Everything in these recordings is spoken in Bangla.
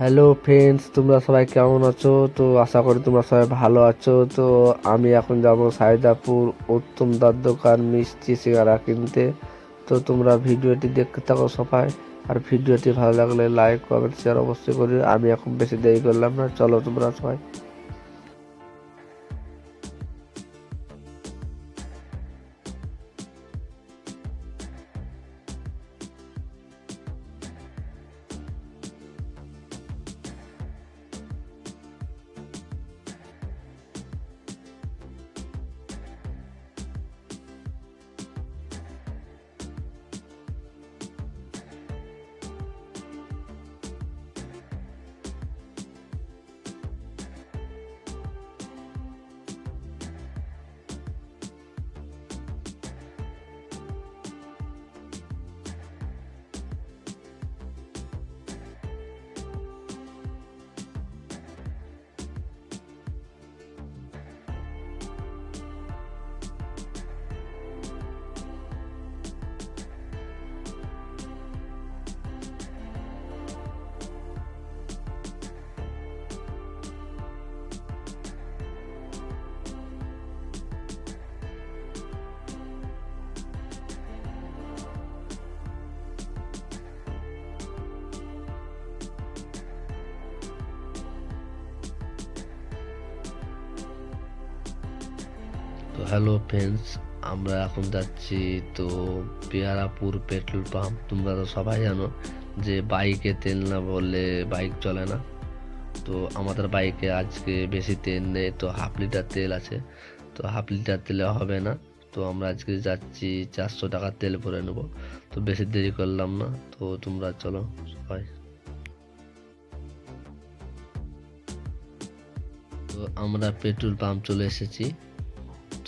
হ্যালো ফ্রেন্ডস, তোমরা সবাই কেমন আছো? তো আশা করি তোমরা সবাই ভালো আছো। তো আমি এখন যাব সাইদাপুর উত্তম দার দোকান মিষ্টি সিঙ্গারা কিনতে। তো তোমরা ভিডিওটি দেখতে থাকো সবাই। আর ভিডিওটি ভালো লাগলে লাইক কমেন্ট শেয়ার অবশ্যই করি। আমি এখন বেশি দেরি করলাম না, চলো তোমরা সবাই। তো হ্যালো ফ্রেন্ডস, আমরা এখন যাচ্ছি তো পেয়ারাপুর পেট্রোল পাম্প। তোমরা তো সবাই জানো যে বাইকে তেল না বললে বাইক চলে না। তো আমাদের বাইকে আজকে বেশি তেল নেই, তো হাফ লিটার তেল আছে। তো হাফ লিটার তেলে হবে না, তো আমরা আজকে যাচ্ছি 400 টাকার তেল ভরে নেব। তো বেশি দেরি করলাম না, তো তোমরা চলো সবাই। তো আমরা পেট্রোল পাম্প চলে এসেছি।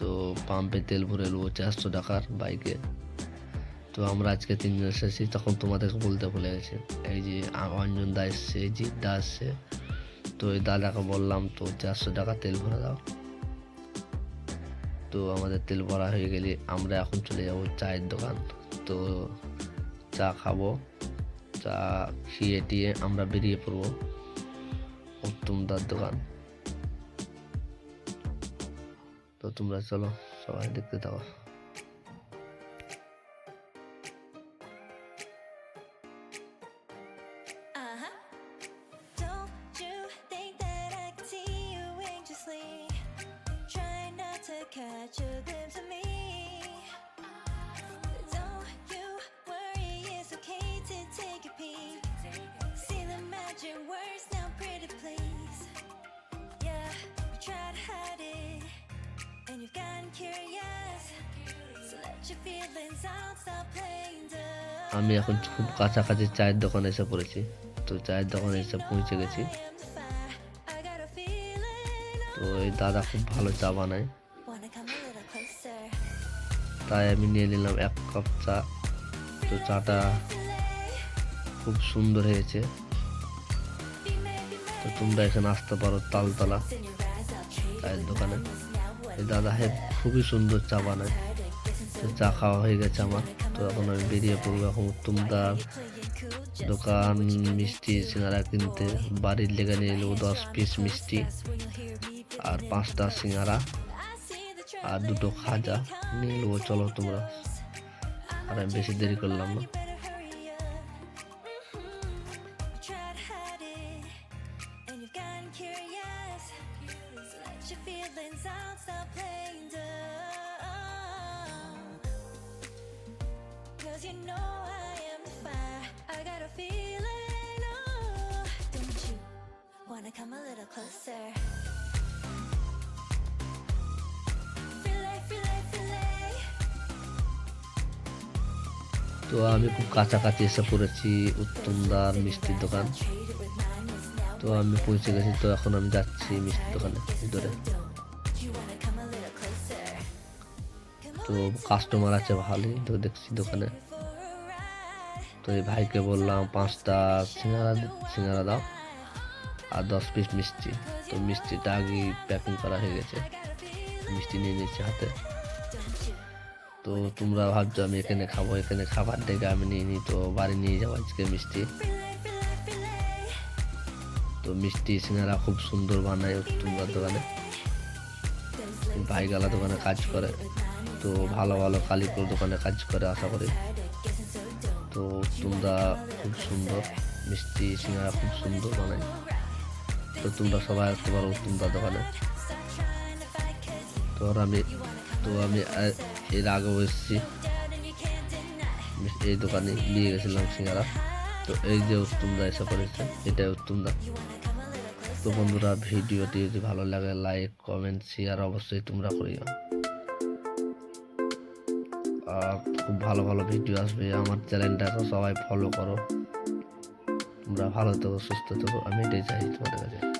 তো পাম্পে তেল ভরে নেবো 400 টাকার বাইকে। তো আমরা আজকে তিনজন এসেছি, তখন তোমাদেরকে বলতে ভুলে গেছি। এই যে অঞ্জন দা এসছে, এই জিৎ দা আসছে। তো এই দাদাকে বললাম তো 400 টাকা তেল ভরে দাও। তো আমাদের তেল ভরা হয়ে গেলে আমরা এখন চলে যাব চায়ের দোকান। তো চা খাবো, চা খেয়ে টিয়ে আমরা বেরিয়ে পড়বো উত্তম দার দোকান। তো তোমরা চলো সবাই দেখতে থাকো। Catch a glimpse of me. Don't you worry, it's okay to take a peek. See the magic words now, pretty please. Yeah, you try to hide it, and you've gotten curious. So let your feelings out, stop playing dumb. আমি এখন খুব কাছাকাছি চায়ের দোকানে এসে পড়েছি। তো চায়ের দোকানে এসে পৌঁছে গেছি। I got a feeling, তো এই দাদা খুব ভালো চা বানায়, wanna come a little closer. তাই আমি নিয়ে নিলাম 1 কাপ চা। তো চাটা খুব সুন্দর হয়েছে। তো তোমরা এখানে আসতে পারো তালতলা চায়ের দোকানে। এই দাদা খুবই সুন্দর চা বানায়। তো চা খাওয়া হয়ে গেছে আমার। তো এখন আমি বেরিয়ে পড়বো এখন উত্তমদার দোকান মিষ্টি সিঙ্গারা কিনতে। বাড়ির লেগে নিয়ে নেবো 10 পিস মিষ্টি আর 5টা সিঙ্গারা আর 2টো খাজা নিয়ে নেবো। চলো তোমরা, আর আমি বেশি দেরি করলাম না। Try to hide it, and you've gotten curious. So let your feelings out, stop playing dumb. 'Cause you know I am the fire, I got a feeling, oh. Don't you wanna come a little closer? Feel it, feel it, feel it. তো আমি খুব কাছাকাছি এসে পড়েছি উত্তমদার মিষ্টির দোকান। তো আমি পৌঁছে গেছি। তো এখন আমি যাচ্ছি মিষ্টির দোকানে ভিতরে। তো কাস্টমার আছে ভালোই, তো দেখছি দোকানে। তো এই ভাইকে বললাম 5টা সিঙ্গারা দাও আর 10 পিস মিষ্টি। তো মিষ্টিটা আগে প্যাকিং করা হয়ে গেছে, মিষ্টি নিয়ে নিচ্ছি হাতে। তো তোমরা ভাবছো আমি এখানে খাবো, এখানে খাবার ডেকে আমি নিয়ে নিই, তো বাড়ি নিয়ে যাবো আজকে মিষ্টি। তো মিষ্টি সিঙ্গারা খুব সুন্দর বানায় উত্তমদার দোকানে। ভাইগালা দোকানে কাজ করে, তো ভালো ভালো কালীপুর দোকানে কাজ করে আশা করি। তো উত্তমদা খুব সুন্দর মিষ্টি সিঙ্গারা খুব সুন্দর বানায়। তো তোমরা সবাই আসতে পারো উত্তমদার দোকানে। আমি এর আগেও এসেছি এই দোকানে, নিয়ে গেছিলাম সিঙ্গারা। তো এই যে উত্তমদা এসে পড়েছে, এটাই উত্তমদা। তো বন্ধুরা, ভিডিওটি যদি ভালো লাগে লাইক কমেন্ট শেয়ার অবশ্যই তোমরা করিও। খুব ভালো ভালো ভিডিও আসবে, আমার চ্যানেলটাকে সবাই ফলো করো। তোমরা ভালো থেকো, সুস্থ থেকো, আমি এটাই চাই তোমাদের কাছে।